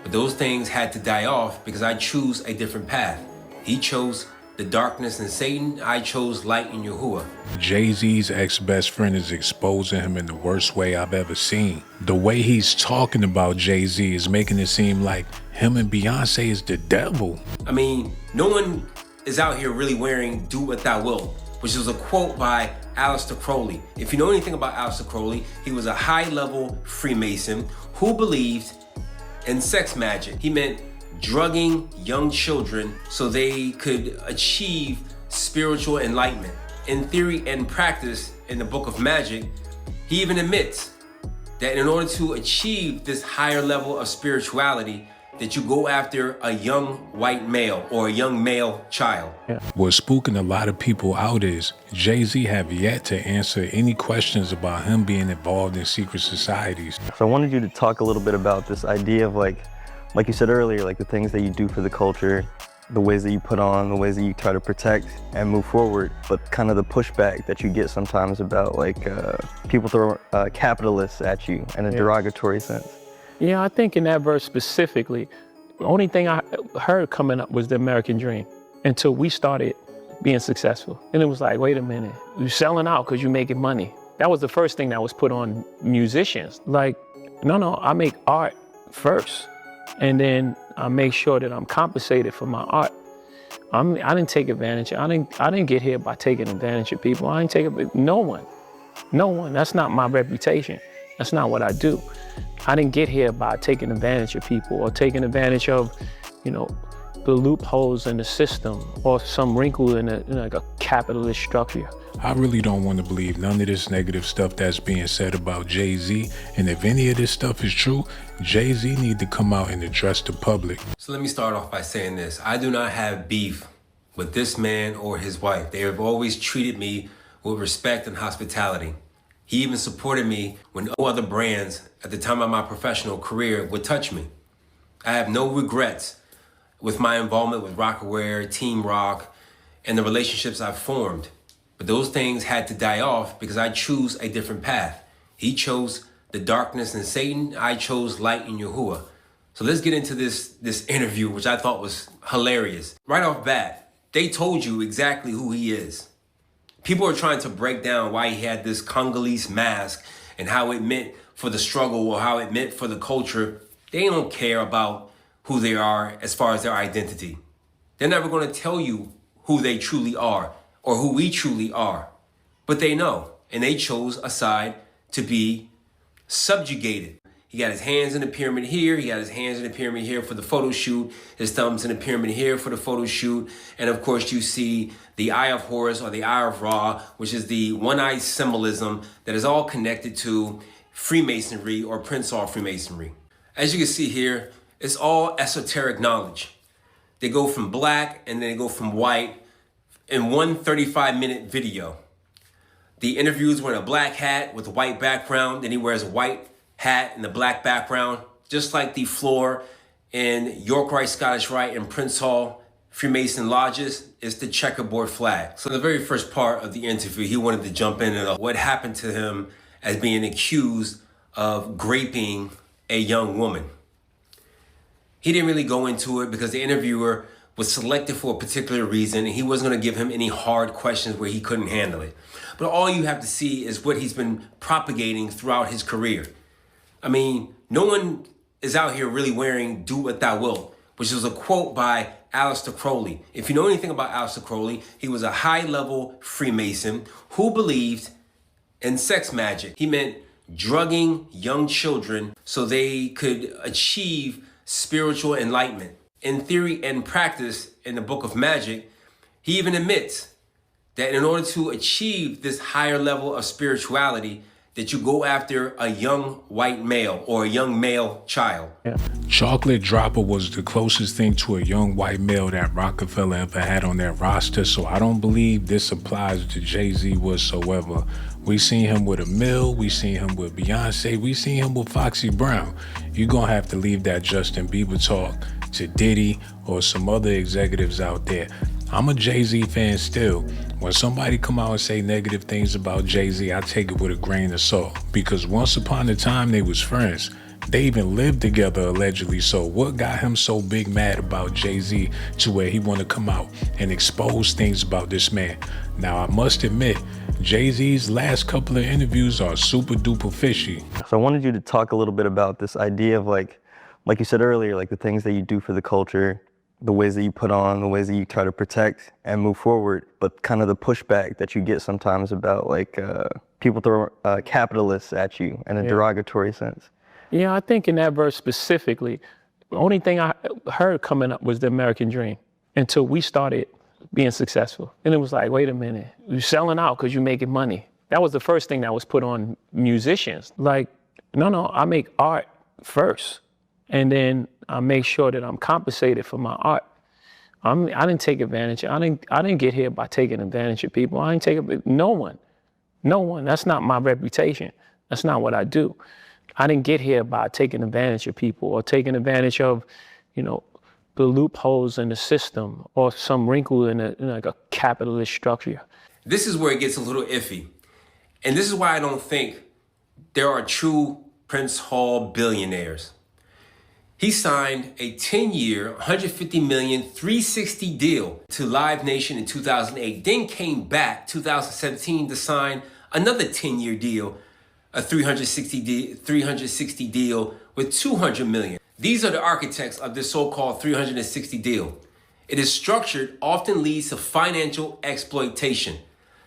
But those things had to die off because I choose a different path. He chose the darkness and Satan. I chose light in Yahuwah. Jay-Z's ex-best friend is exposing him in the worst way I've ever seen. The way he's talking about Jay-Z is making it seem like him and Beyonce is the devil. I mean, no one is out here really wearing "Do What Thou Wilt," which was a quote by Aleister Crowley. If you know anything about Aleister Crowley, he was a high-level Freemason who believed in sex magic. He meant drugging young children so they could achieve spiritual enlightenment. In theory and practice, in the Book of Magic, he even admits that in order to achieve this higher level of spirituality, that you go after a young white male or a young male child. What's spooking a lot of people out is Jay-Z have yet to answer any questions about him being involved in secret societies. So I wanted you to talk a little bit about this idea of like you said earlier, like the things that you do for the culture, the ways that you put on, the ways that you try to protect and move forward, but kind of the pushback that you get sometimes about like people throw capitalists at you in a derogatory sense. Yeah, I think in that verse specifically, the only thing I heard coming up was the American dream until we started being successful. And it was like, wait a minute, you're selling out because you're making money. That was the first thing that was put on musicians. Like, no, I make art first. And then I make sure that I'm compensated for my art. I didn't take advantage. I didn't get here by taking advantage of people. I didn't take it. No one. That's not my reputation. That's not what I do. I didn't get here by taking advantage of people or taking advantage of, the loopholes in the system or some wrinkle in like a capitalist structure. I really don't want to believe none of this negative stuff that's being said about Jay-Z. And if any of this stuff is true, Jay-Z need to come out and address the public. So let me start off by saying this. I do not have beef with this man or his wife. They have always treated me with respect and hospitality. He even supported me when no other brands at the time of my professional career would touch me. I have no regrets with my involvement with Rocawear, Team Rock, and the relationships I've formed. But those things had to die off because I choose a different path. He chose the darkness and Satan. I chose light in Yahuwah. So let's get into this interview, which I thought was hilarious. Right off bat, they told you exactly who he is. People are trying to break down why he had this Congolese mask and how it meant for the struggle or how it meant for the culture. They don't care about who they are as far as their identity. They're never going to tell you who they truly are or who we truly are. But they know, and they chose a side to be subjugated. He got his hands in the pyramid here. He got his hands in the pyramid here for the photo shoot. His thumbs in the pyramid here for the photo shoot. And of course, you see the Eye of Horus or the Eye of Ra, which is the one-eyed symbolism that is all connected to Freemasonry or Prince Hall Freemasonry. As you can see here, it's all esoteric knowledge. They go from black and then they go from white in one 35-minute video. The interviews wearing a black hat with a white background. Then he wears a white hat and the black background, just like the floor in York Rite, Scottish Rite, and Prince Hall Freemason lodges is the checkerboard flag. So the very first part of the interview, he wanted to jump into what happened to him as being accused of graping a young woman. He didn't really go into it because the interviewer was selected for a particular reason and he wasn't going to give him any hard questions where he couldn't handle it. But all you have to see is what he's been propagating throughout his career. I mean, no one is out here really wearing "Do What Thou Wilt," which is a quote by Aleister Crowley. If you know anything about Aleister Crowley, he was a high-level Freemason who believed in sex magic. He meant drugging young children so they could achieve spiritual enlightenment. In theory and practice, in the Book of Magic, he even admits that in order to achieve this higher level of spirituality, that you go after a young white male or a young male child. Chocolate Dropper was the closest thing to a young white male that Rockefeller ever had on their roster, so I don't believe this applies to Jay-Z whatsoever. We seen him with a Mill, we seen him with Beyonce, we seen him with Foxy Brown. You're gonna have to leave that Justin Bieber talk to Diddy or some other executives out there. I'm a Jay-Z fan still. When somebody come out and say negative things about Jay-Z, I take it with a grain of salt. Because once upon a time, they was friends. They even lived together allegedly. So what got him so big mad about Jay-Z to where he want to come out and expose things about this man? Now, I must admit, Jay-Z's last couple of interviews are super duper fishy. So I wanted you to talk a little bit about this idea of like you said earlier, like the things that you do for the culture, the ways that you put on, the ways that you try to protect and move forward, but kind of the pushback that you get sometimes about like people throw capitalists at you in a derogatory sense. Yeah, I think in that verse specifically, the only thing I heard coming up was the American dream until we started being successful. And it was like, wait a minute, you're selling out because you're making money. That was the first thing that was put on musicians. Like, no, I make art first. And then I make sure that I'm compensated for my art. I didn't take advantage. I didn't get here by taking advantage of people. I didn't take no one. That's not my reputation. That's not what I do. I didn't get here by taking advantage of people or taking advantage of, the loopholes in the system or some wrinkle in like a capitalist structure. This is where it gets a little iffy. And this is why I don't think there are true Prince Hall billionaires. He signed a 10-year, $150 million, 360 deal to Live Nation in 2008, then came back 2017 to sign another 10-year deal, a 360 deal with $200 million. These are the architects of this so-called 360 deal. It is structured, often leads to financial exploitation.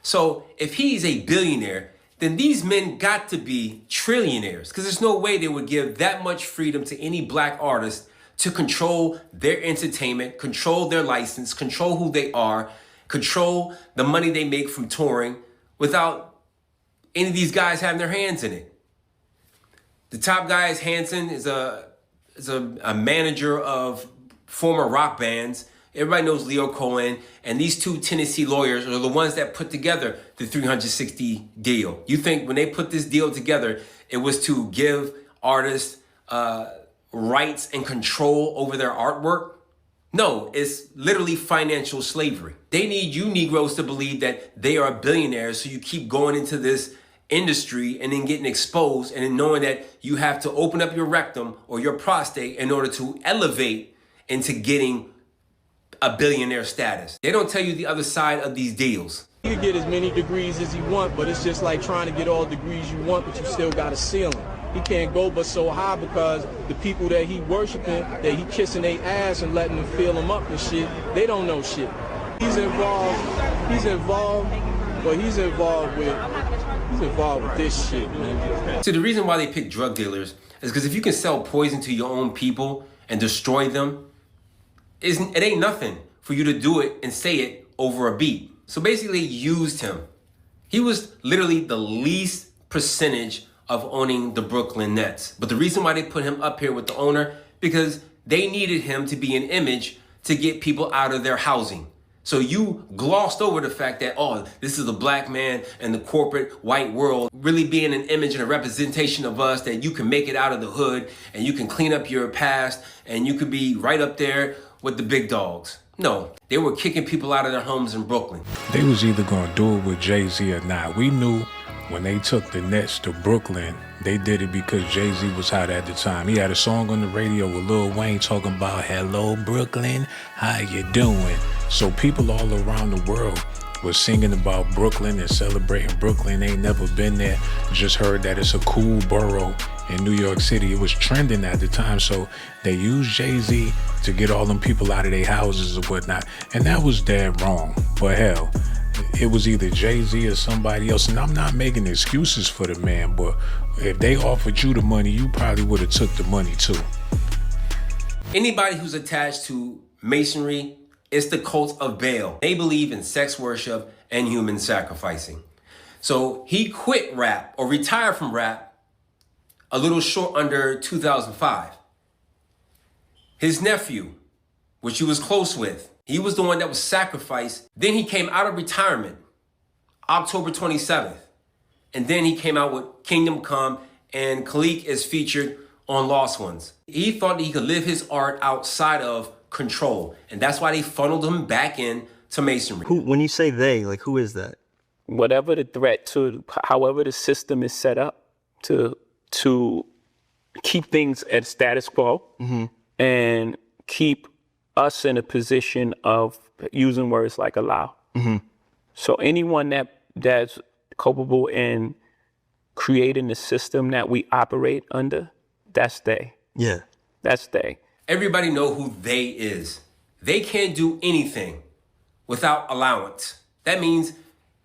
So if he's a billionaire, then these men got to be trillionaires, because there's no way they would give that much freedom to any black artist to control their entertainment, control their license, control who they are, control the money they make from touring without any of these guys having their hands in it. The top guy is Hanson, is a manager of former rock bands. Everybody knows Leo Cohen, and these two Tennessee lawyers are the ones that put together the 360 deal. You think when they put this deal together, it was to give artists rights and control over their artwork? No, it's literally financial slavery. They need you Negroes to believe that they are billionaires, so you keep going into this industry and then getting exposed and then knowing that you have to open up your rectum or your prostate in order to elevate into getting a billionaire status. They don't tell you the other side of these deals. You can get as many degrees as you want, but it's just like trying to get all the degrees you want, but you still got a ceiling. He can't go but so high because the people that he worshiping, that he kissing their ass and letting them fill him up and shit, they don't know shit. He's involved with this shit, man. So the reason why they pick drug dealers is because if you can sell poison to your own people and destroy them, it ain't nothing for you to do it and say it over a beat. So basically used him. He was literally the least percentage of owning the Brooklyn Nets. But the reason why they put him up here with the owner, because they needed him to be an image to get people out of their housing. So you glossed over the fact that, this is a black man in the corporate white world, really being an image and a representation of us, that you can make it out of the hood and you can clean up your past and you could be right up there with the big dogs. No, they were kicking people out of their homes in Brooklyn. They was either gonna do it with Jay-Z or not. We knew when they took the Nets to Brooklyn, they did it because Jay-Z was hot at the time. He had a song on the radio with Lil Wayne talking about, "Hello, Brooklyn, how you doing?" So people all around the world was singing about Brooklyn and celebrating Brooklyn. They ain't never been there, just heard that it's a cool borough in New York City. It was trending at the time, so they used Jay-Z to get all them people out of their houses or whatnot, and that was dead wrong. But hell, it was either Jay-Z or somebody else, and I'm not making excuses for the man, but if they offered you the money, you probably would have took the money too. Anybody who's attached to Masonry, it's the cult of Baal. They believe in sex worship and human sacrificing. So he quit rap or retired from rap a little short under 2005. His nephew, which he was close with, he was the one that was sacrificed. Then he came out of retirement, October 27th. And then he came out with Kingdom Come, and Khalik is featured on Lost Ones. He thought that he could live his art outside of control. And that's why they funneled him back in to Masonry. When you say they, like, who is that? Whatever the threat to, however the system is set up to keep things at status quo and keep us in a position of using words like allow. So anyone that's culpable in creating the system that we operate under, that's they. Yeah. That's they. Everybody know who they is. They can't do anything without allowance. That means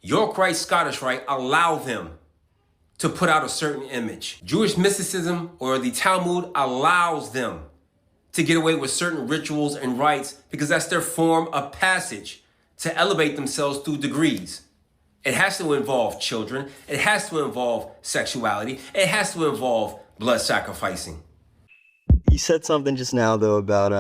York Rite, Scottish Rite allow them to put out a certain image. Jewish mysticism or the Talmud allows them to get away with certain rituals and rites because that's their form of passage to elevate themselves through degrees. It has to involve children. It has to involve sexuality. It has to involve blood sacrificing. You said something just now, though, about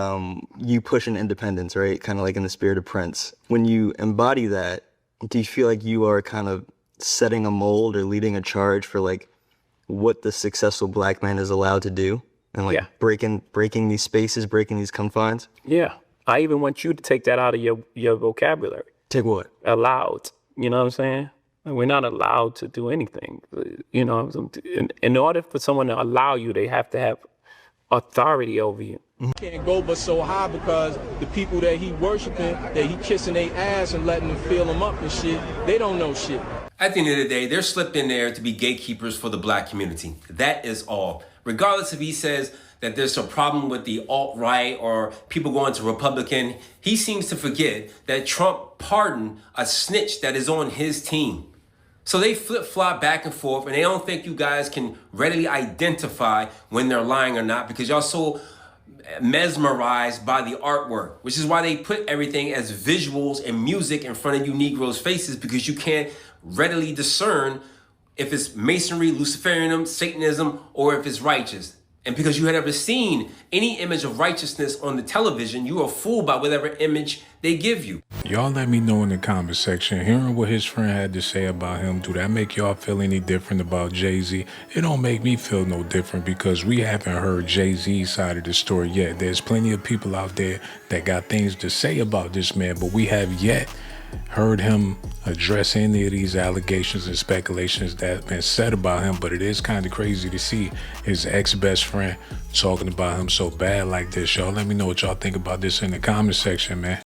you pushing independence, right? Kind of like in the spirit of Prince. When you embody that, do you feel like you are kind of setting a mold or leading a charge for like what the successful black man is allowed to do? And like breaking these spaces, breaking these confines? Yeah. I even want you to take that out of your vocabulary. Take what? Allowed. You know what I'm saying? We're not allowed to do anything. You know, in order for someone to allow you, they have to have authority over you. Can't go but so high because the people that he worshiping, that he kissing their ass and letting them fill them up and shit, they don't know shit. At the end of the day, they're slipped in there to be gatekeepers for the black community. That is all. Regardless if he says that there's a problem with the alt-right or people going to Republican, he seems to forget that Trump pardoned a snitch that is on his team. So they flip-flop back and forth, and they don't think you guys can readily identify when they're lying or not because y'all so mesmerized by the artwork, which is why they put everything as visuals and music in front of you Negroes' faces because you can't readily discern if it's Masonry, Luciferianism, Satanism, or if it's righteous. And because you had never seen any image of righteousness on the television, you are fooled by whatever image they give you. Y'all let me know in the comment section, hearing what his friend had to say about him, do that make y'all feel any different about Jay-Z? It don't make me feel no different because we haven't heard Jay-Z's side of the story yet. There's plenty of people out there that got things to say about this man, but we have yet heard him address any of these allegations and speculations that have been said about him. But it is kind of crazy to see his ex-best friend talking about him so bad like this. Y'all let me know what y'all think about this in the comment section, man.